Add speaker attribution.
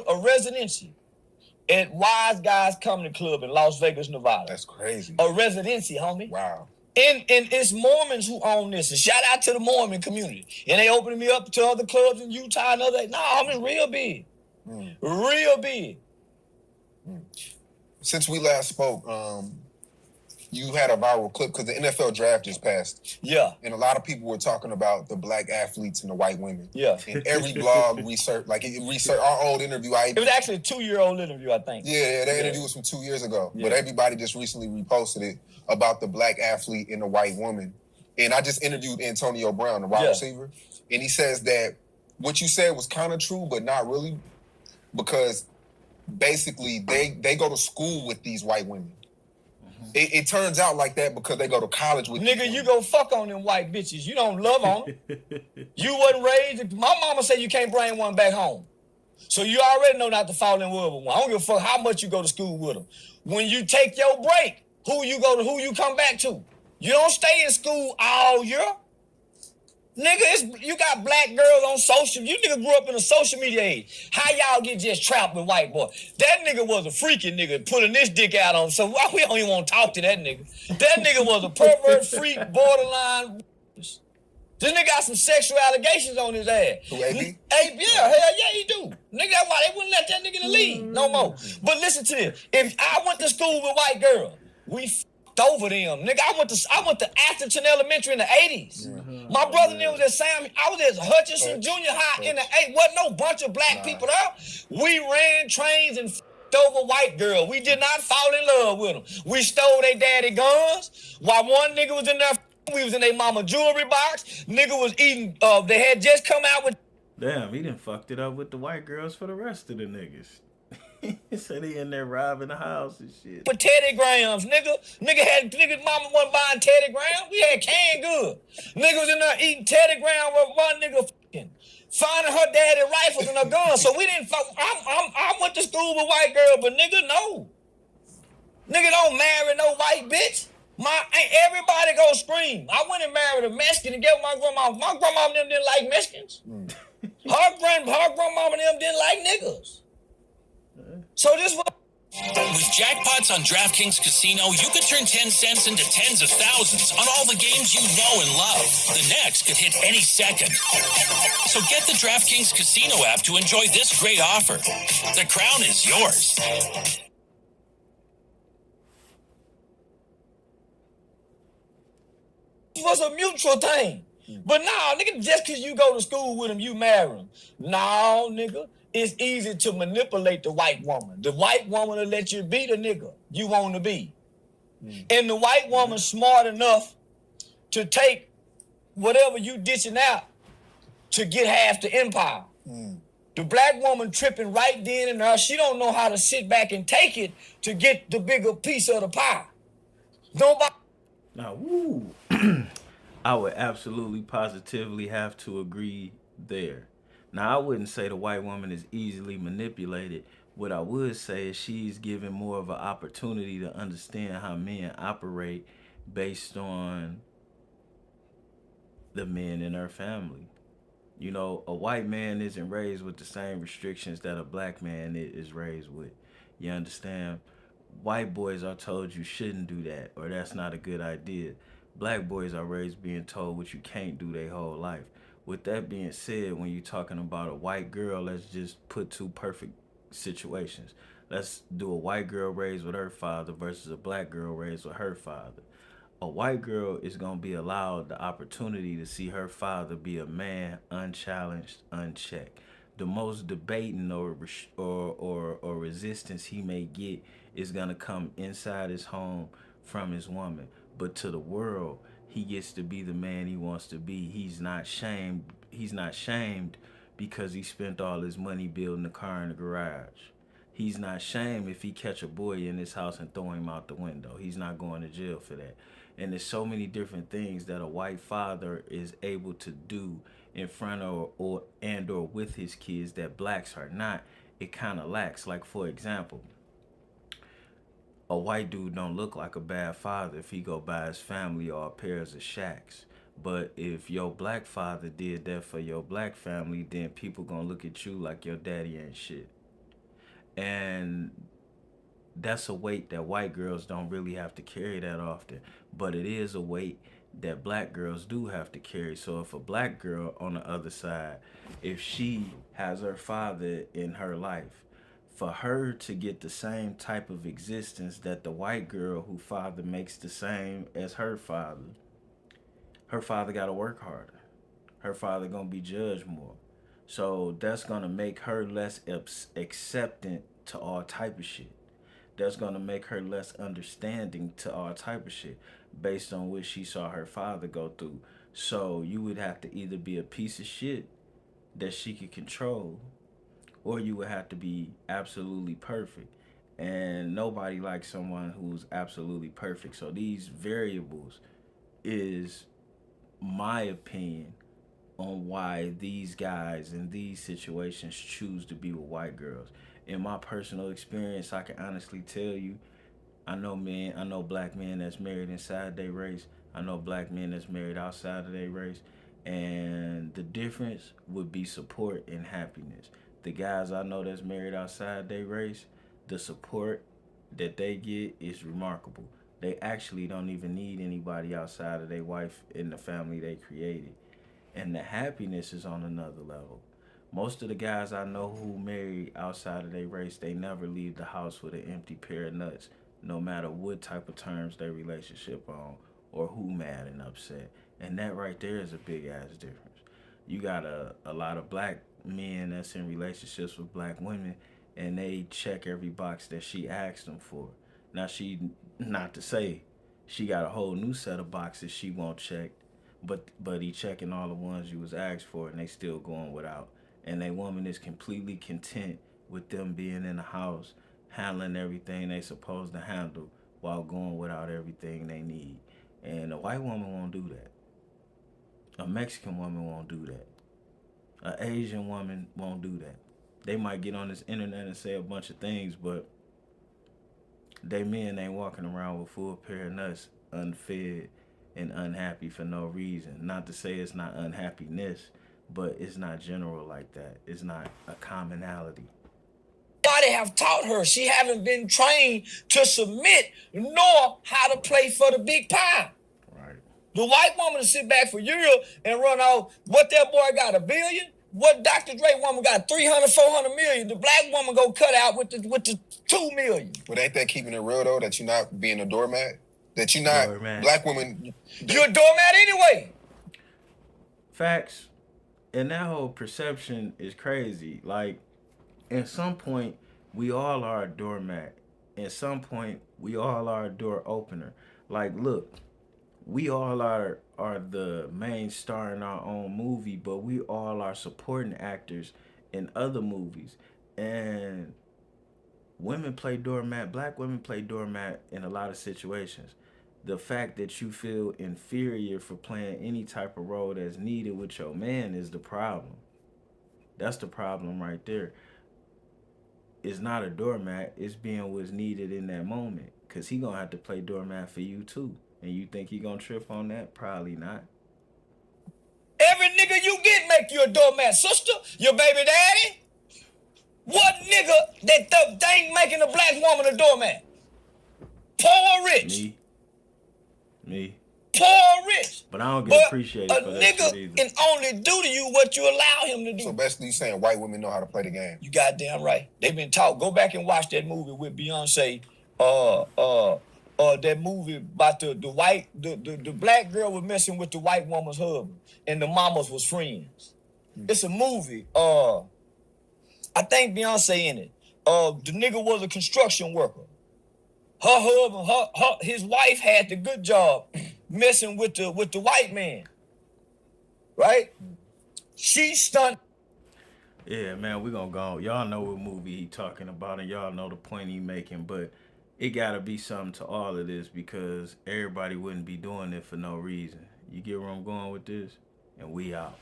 Speaker 1: a residency at Wise Guys Comedy Club in Las Vegas, Nevada.
Speaker 2: That's crazy.
Speaker 1: A residency, homie.
Speaker 2: Wow.
Speaker 1: And it's Mormons who own this. And shout out to the Mormon community. And they opening me up to other clubs in Utah and other. Nah, homie, real big. Real big.
Speaker 2: Since we last spoke, you had a viral clip because the NFL draft just passed.
Speaker 1: Yeah.
Speaker 2: And a lot of people were talking about the black athletes and the white women.
Speaker 1: Yeah.
Speaker 2: And every blog researched our old interview.
Speaker 1: It was actually a 2-year-old interview, I think.
Speaker 2: Yeah, that interview was from 2 years ago. Yeah. But everybody just recently reposted it about the black athlete and the white woman. And I just interviewed Antonio Brown, the wide receiver. And he says that what you said was kind of true, but not really. Because basically they go to school with these white women. It turns out like that because they go to college with
Speaker 1: nigga, you go fuck on them white bitches. You don't love on them. You wasn't raised. My mama said you can't bring one back home. So you already know not to fall in love with one. I don't give a fuck how much you go to school with them. When you take your break, who you come back to? You don't stay in school all year. Nigga, you got black girls on social. You nigga grew up in a social media age. How y'all get just trapped with white boy? That nigga was a freaky nigga putting this dick out on. So why we don't even want to talk to that nigga? That nigga was a pervert, freak, borderline. This nigga got some sexual allegations on his ass.
Speaker 2: Who, AB?
Speaker 1: Yeah, hell yeah, he do. Nigga, that's why they wouldn't let that nigga in the league no more. But listen to this. If I went to school with white girl, we f***ed over them. Nigga, I went to Atherton Elementary in the 80s. My brother was at I was at Hutchinson Junior High in the 80s. Wasn't no bunch of black people there. We ran trains and f***ed over white girls. We did not fall in love with them. We stole their daddy guns. While one nigga was in there, we was in their mama jewelry box. Nigga was eating, they had just come out with.
Speaker 3: Damn, he done fucked it up with the white girls for the rest of the niggas. He said he in there robbing the house and shit.
Speaker 1: For Teddy Grahams, nigga mama wasn't buying Teddy Grahams. We had canned good. Nigga was in there eating Teddy Grahams with one nigga fucking finding her daddy rifles and a gun. So we didn't fuck. I went to school with white girl, but nigga, no. Nigga don't marry no white bitch. Everybody go scream. I went and married a Mexican and gave my grandma. My grandma and them didn't like Mexicans. Her grandmama and them didn't like niggas. So this was.
Speaker 4: With jackpots on DraftKings Casino, you could turn 10 cents into tens of thousands on all the games you know and love. The next could hit any second. So get the DraftKings Casino app to enjoy this great offer. The crown is yours.
Speaker 1: It was a mutual thing. But nah, nigga, just because you go to school with them, you marry them. No, nigga. It's easy to manipulate the white woman. The white woman will let you be the nigga you want to be. And the white woman smart enough to take whatever you dishing out to get half the empire. The black woman tripping right then and there. She don't know how to sit back and take it to get the bigger piece of the pie. Nobody.
Speaker 3: Now, woo. I would absolutely positively have to agree there. Now, I wouldn't say the white woman is easily manipulated. What I would say is she's given more of an opportunity to understand how men operate based on the men in her family. You know, a white man isn't raised with the same restrictions that a black man is raised with. You understand? White boys are told you shouldn't do that, or that's not a good idea. Black boys are raised being told what you can't do their whole life. With that being said, when you're talking about a white girl, let's just put two perfect situations. Let's do a white girl raised with her father versus a black girl raised with her father. A white girl is going to be allowed the opportunity to see her father be a man, unchallenged, unchecked. The most debating or resistance he may get is going to come inside his home from his woman. But to the world, he gets to be the man he wants to be. He's not shamed. He's not shamed because he spent all his money building a car in the garage. He's not shamed if he catch a boy in his house and throw him out the window. He's not going to jail for that. And there's so many different things that a white father is able to do in front of or with his kids that blacks are not. It kind of lacks. Like, for example, a white dude don't look like a bad father if he go buy his family or a pairs of shacks. But if your black father did that for your black family, then people gonna look at you like your daddy ain't shit. And that's a weight that white girls don't really have to carry that often, but it is a weight that black girls do have to carry. So if a black girl on the other side, if she has her father in her life, for her to get the same type of existence that the white girl who father makes the same as her father got to work harder. Her father gonna be judged more. So that's gonna make her less acceptant to all type of shit. That's gonna make her less understanding to all type of shit based on what she saw her father go through. So you would have to either be a piece of shit that she could control, or you would have to be absolutely perfect. And nobody likes someone who's absolutely perfect. So these variables is my opinion on why these guys in these situations choose to be with white girls. In my personal experience, I can honestly tell you, I know black men that's married inside their race. I know black men that's married outside of their race. And the difference would be support and happiness. The guys I know that's married outside their race, the support that they get is remarkable. They actually don't even need anybody outside of their wife in the family they created. And the happiness is on another level. Most of the guys I know who marry outside of their race, they never leave the house with an empty pair of nuts, no matter what type of terms their relationship on or who mad and upset. And that right there is a big ass difference. You got a lot of black men that's in relationships with black women, and they check every box that she asked them for. Now she, not to say, she got a whole new set of boxes she won't check, but he checking all the ones you was asked for, and they still going without. And a woman is completely content with them being in the house, handling everything they supposed to handle while going without everything they need. And a white woman won't do that. A Mexican woman won't do that. An Asian woman won't do that. They might get on this internet and say a bunch of things, but they men ain't walking around with full pair of nuts, unfed and unhappy for no reason. Not to say it's not unhappiness, but it's not general like that. It's not a commonality.
Speaker 1: Nobody have taught her. She haven't been trained to submit nor how to play for the big pie.
Speaker 3: Right.
Speaker 1: The white woman to sit back for years and run off what that boy got, $1 billion? What Dr. Dre woman got, 300, 400 million? The black woman go cut out with the 2 million.
Speaker 2: But ain't that keeping it real though? That you're not being a doormat? That you're not
Speaker 3: Doormat.
Speaker 2: black women.
Speaker 1: You're a doormat anyway.
Speaker 3: Facts. And that whole perception is crazy. Like, at some point, we all are a doormat. At some point, we all are a door opener. Like, look, we all are the main star in our own movie, but we all are supporting actors in other movies. And women play doormat, black women play doormat in a lot of situations. The fact that you feel inferior for playing any type of role that's needed with your man is the problem. That's the problem right there. It's not a doormat, it's being what's needed in that moment. Cause he gonna have to play doormat for you too. And you think he gonna trip on that? Probably not.
Speaker 1: Every nigga you get make you a doormat. Sister, your baby daddy. What nigga that ain't making a black woman a doormat? Poor or rich?
Speaker 3: Me.
Speaker 1: Poor or rich?
Speaker 3: But I don't get appreciated for that shit
Speaker 1: nigga
Speaker 3: either.
Speaker 1: can only do to you what you allow him to do.
Speaker 2: So basically, you saying white women know how to play the game.
Speaker 1: You goddamn right. They've been taught. Go back and watch that movie with Beyonce. That movie about the black girl was messing with the white woman's husband, and the mamas was friends. It's a movie. I think Beyonce in it. The nigga was a construction worker. Her husband, his wife had the good job messing with the white man. Right? She stunned.
Speaker 3: Yeah, man, we gonna go. Y'all know what movie he talking about, and y'all know the point he making, but it gotta be something to all of this because everybody wouldn't be doing it for no reason. You get where I'm going with this? And we out.